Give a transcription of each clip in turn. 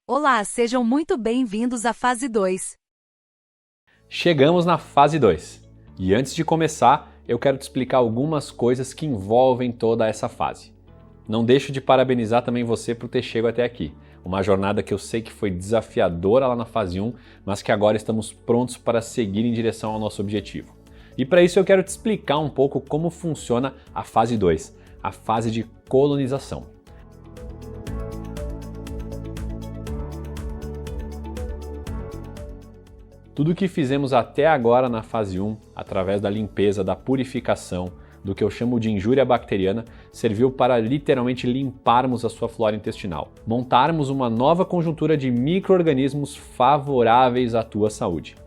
Olá, sejam muito bem-vindos à fase 2. Chegamos na fase 2. E antes de começar, eu quero te explicar algumas coisas que envolvem toda essa fase. Não deixo de parabenizar também você por ter chegado até aqui. Uma jornada que eu sei que foi desafiadora lá na fase 1, mas que agora estamos prontos para seguir em direção ao nosso objetivo. E para isso eu quero te explicar um pouco como funciona a fase 2, a fase de colonização. Tudo o que fizemos até agora na fase 1, através da limpeza, da purificação, do que eu chamo de injúria bacteriana, serviu para literalmente limparmos a sua flora intestinal, montarmos uma nova conjuntura de micro-organismos favoráveis à tua saúde.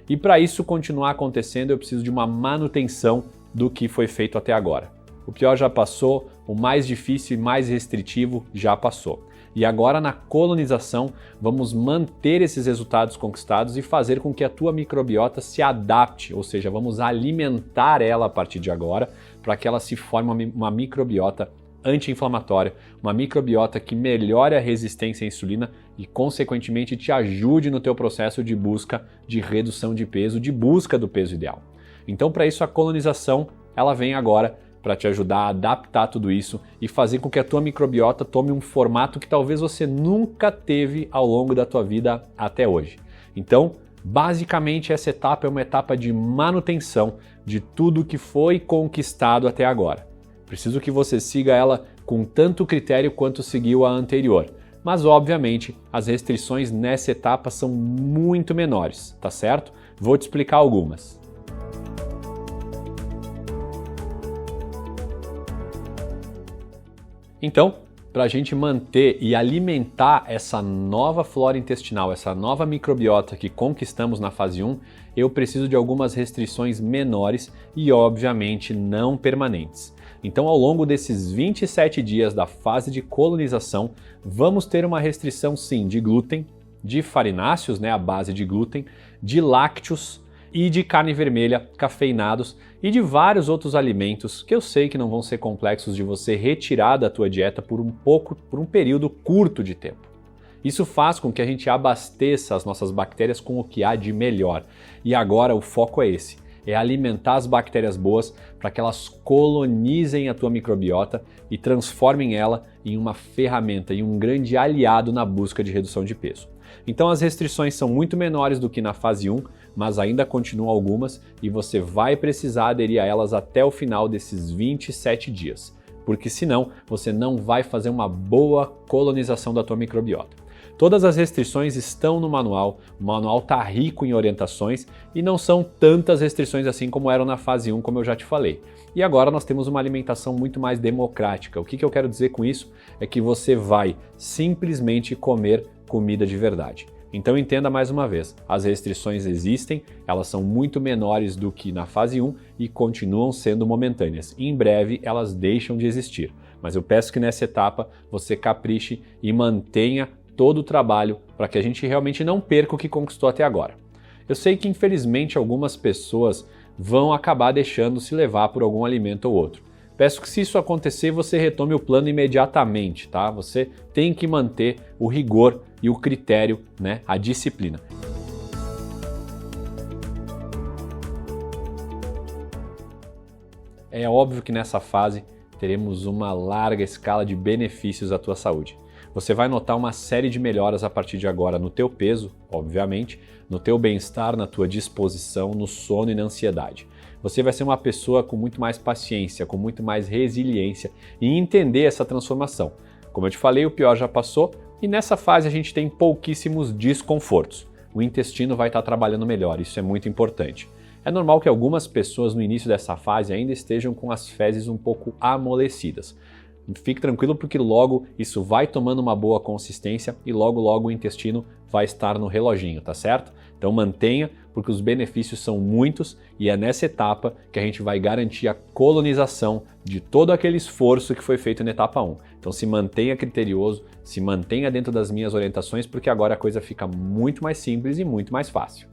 E para isso continuar acontecendo, eu preciso de uma manutenção do que foi feito até agora. O pior já passou, o mais difícil e mais restritivo já passou. E agora na colonização, vamos manter esses resultados conquistados e fazer com que a tua microbiota se adapte, ou seja, vamos alimentar ela a partir de agora para que ela se forme uma microbiota anti-inflamatória, uma microbiota que melhore a resistência à insulina e, consequentemente, te ajude no teu processo de busca de redução de peso, de busca do peso ideal. Então, para isso, a colonização ela vem agora para te ajudar a adaptar tudo isso e fazer com que a tua microbiota tome um formato que talvez você nunca teve ao longo da tua vida até hoje. Então, basicamente, essa etapa é uma etapa de manutenção de tudo que foi conquistado até agora. Preciso que você siga ela com tanto critério quanto seguiu a anterior. Mas, obviamente, as restrições nessa etapa são muito menores, tá certo? Vou te explicar algumas. Então, para a gente manter e alimentar essa nova flora intestinal, essa nova microbiota que conquistamos na fase 1, eu preciso de algumas restrições menores e, obviamente, não permanentes. Então, ao longo desses 27 dias da fase de colonização, vamos ter uma restrição sim de glúten, de farináceos, à base de glúten, de lácteos e de carne vermelha, cafeinados e de vários outros alimentos que eu sei que não vão ser complexos de você retirar da tua dieta por um período curto de tempo. Isso faz com que a gente abasteça as nossas bactérias com o que há de melhor. E agora o foco é esse. É alimentar as bactérias boas para que elas colonizem a tua microbiota e transformem ela em uma ferramenta e um grande aliado na busca de redução de peso. Então as restrições são muito menores do que na fase 1, mas ainda continuam algumas e você vai precisar aderir a elas até o final desses 27 dias, porque senão você não vai fazer uma boa colonização da tua microbiota. Todas as restrições estão no manual, o manual está rico em orientações e não são tantas restrições assim como eram na fase 1, como eu já te falei. E agora nós temos uma alimentação muito mais democrática. O que eu quero dizer com isso é que você vai simplesmente comer comida de verdade. Então entenda mais uma vez, as restrições existem, elas são muito menores do que na fase 1 e continuam sendo momentâneas. Em breve elas deixam de existir, mas eu peço que nessa etapa você capriche e mantenha todo o trabalho para que a gente realmente não perca o que conquistou até agora. Eu sei que infelizmente algumas pessoas vão acabar deixando se levar por algum alimento ou outro. Peço que se isso acontecer você retome o plano imediatamente, tá? Você tem que manter o rigor e o critério, a disciplina. É óbvio que nessa fase teremos uma larga escala de benefícios à tua saúde. Você vai notar uma série de melhoras a partir de agora no teu peso, obviamente, no teu bem-estar, na tua disposição, no sono e na ansiedade. Você vai ser uma pessoa com muito mais paciência, com muito mais resiliência e entender essa transformação. Como eu te falei, o pior já passou e nessa fase a gente tem pouquíssimos desconfortos. O intestino vai estar trabalhando melhor, isso é muito importante. É normal que algumas pessoas no início dessa fase ainda estejam com as fezes um pouco amolecidas. Fique tranquilo porque logo isso vai tomando uma boa consistência e logo o intestino vai estar no reloginho, tá certo? Então mantenha, porque os benefícios são muitos e é nessa etapa que a gente vai garantir a colonização de todo aquele esforço que foi feito na etapa 1. Então se mantenha criterioso, se mantenha dentro das minhas orientações, porque agora a coisa fica muito mais simples e muito mais fácil.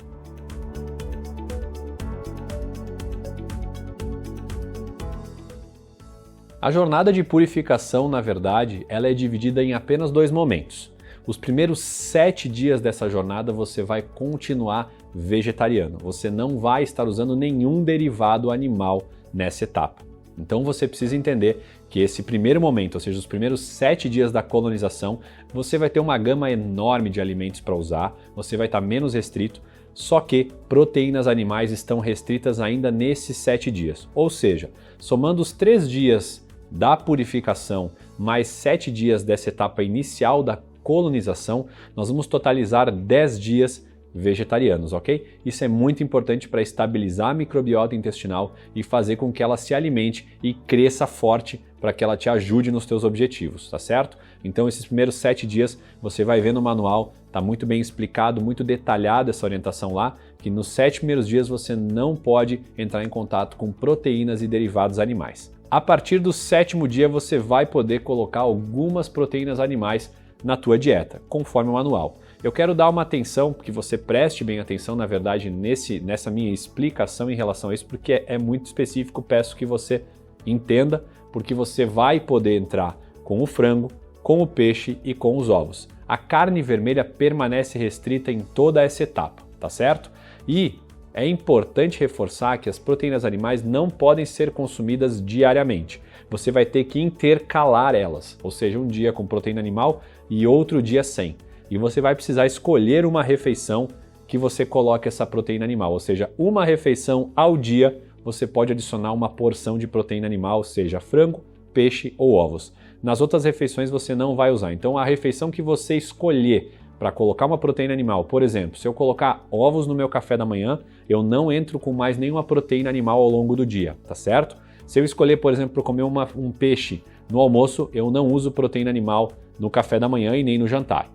A jornada de purificação, na verdade, ela é dividida em apenas 2 momentos. os primeiros 7 dias dessa jornada você vai continuar vegetariano. Você não vai estar usando nenhum derivado animal nessa etapa. Então você precisa entender que esse primeiro momento, ou seja, os primeiros 7 dias da colonização, você vai ter uma gama enorme de alimentos para usar, você vai estar menos restrito, só que proteínas animais estão restritas ainda nesses 7 dias. Ou seja, somando os 3 dias da purificação mais 7 dias dessa etapa inicial da colonização, nós vamos totalizar 10 dias vegetarianos, ok? Isso é muito importante para estabilizar a microbiota intestinal e fazer com que ela se alimente e cresça forte para que ela te ajude nos teus objetivos, tá certo? Então esses primeiros 7 dias você vai ver no manual, tá muito bem explicado, muito detalhada essa orientação lá, que nos 7 primeiros dias você não pode entrar em contato com proteínas e derivados animais. A partir do 7º dia você vai poder colocar algumas proteínas animais na tua dieta, conforme o manual. Eu quero dar uma atenção, que você preste bem atenção, na verdade, nessa minha explicação em relação a isso, porque é muito específico, peço que você entenda, porque você vai poder entrar com o frango, com o peixe e com os ovos. A carne vermelha permanece restrita em toda essa etapa, tá certo? E é importante reforçar que as proteínas animais não podem ser consumidas diariamente. Você vai ter que intercalar elas, ou seja, um dia com proteína animal e outro dia sem. E você vai precisar escolher uma refeição que você coloque essa proteína animal, ou seja, uma refeição ao dia você pode adicionar uma porção de proteína animal, seja frango, peixe ou ovos. Nas outras refeições você não vai usar. Então a refeição que você escolher para colocar uma proteína animal, por exemplo, se eu colocar ovos no meu café da manhã, eu não entro com mais nenhuma proteína animal ao longo do dia, tá certo? Se eu escolher, por exemplo, comer um peixe no almoço, eu não uso proteína animal no café da manhã e nem no jantar.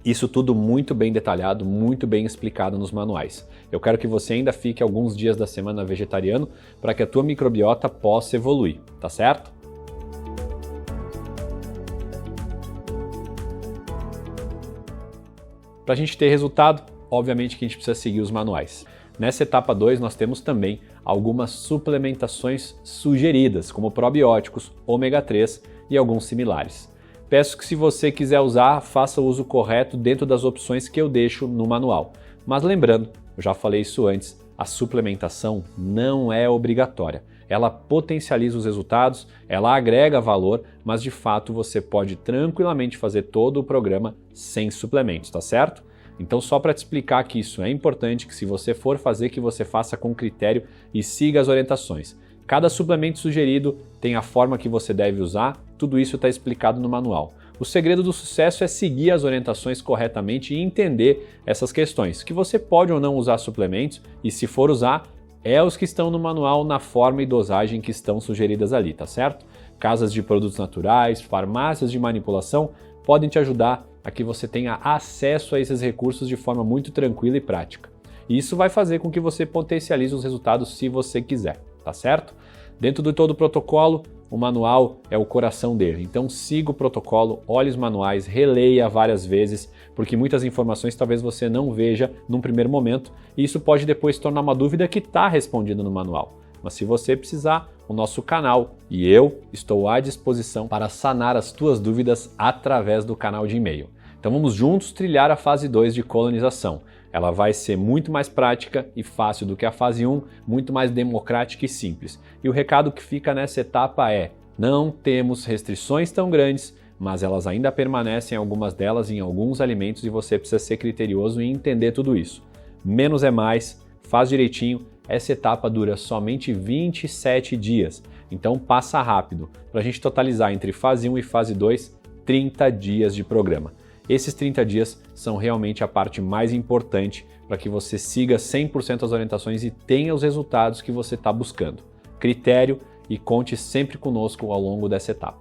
Isso tudo muito bem detalhado, muito bem explicado nos manuais. Eu quero que você ainda fique alguns dias da semana vegetariano para que a tua microbiota possa evoluir, tá certo? Para a gente ter resultado, obviamente que a gente precisa seguir os manuais. Nessa etapa 2 nós temos também algumas suplementações sugeridas, como probióticos, ômega 3 e alguns similares. Peço que se você quiser usar, faça o uso correto dentro das opções que eu deixo no manual. Mas lembrando, eu já falei isso antes, a suplementação não é obrigatória. Ela potencializa os resultados, ela agrega valor, mas de fato você pode tranquilamente fazer todo o programa sem suplementos, tá certo? Então só para te explicar que isso é importante, que se você for fazer, que você faça com critério e siga as orientações. Cada suplemento sugerido tem a forma que você deve usar, tudo isso está explicado no manual. O segredo do sucesso é seguir as orientações corretamente e entender essas questões, que você pode ou não usar suplementos e se for usar, é os que estão no manual na forma e dosagem que estão sugeridas ali, tá certo? Casas de produtos naturais, farmácias de manipulação podem te ajudar a que você tenha acesso a esses recursos de forma muito tranquila e prática. E isso vai fazer com que você potencialize os resultados se você quiser, tá certo? Dentro de todo o protocolo, o manual é o coração dele. Então siga o protocolo, olhe os manuais, releia várias vezes, porque muitas informações talvez você não veja num primeiro momento e isso pode depois se tornar uma dúvida que está respondida no manual. Mas se você precisar, o nosso canal e eu estou à disposição para sanar as tuas dúvidas através do canal de e-mail. Então vamos juntos trilhar a fase 2 de colonização. Ela vai ser muito mais prática e fácil do que a fase 1, muito mais democrática e simples. E o recado que fica nessa etapa é: não temos restrições tão grandes, mas elas ainda permanecem, algumas delas, em alguns alimentos e você precisa ser criterioso e entender tudo isso. Menos é mais, faz direitinho, essa etapa dura somente 27 dias, então passa rápido, para a gente totalizar entre fase 1 e fase 2, 30 dias de programa. Esses 30 dias são realmente a parte mais importante para que você siga 100% as orientações e tenha os resultados que você está buscando. Critério e conte sempre conosco ao longo dessa etapa.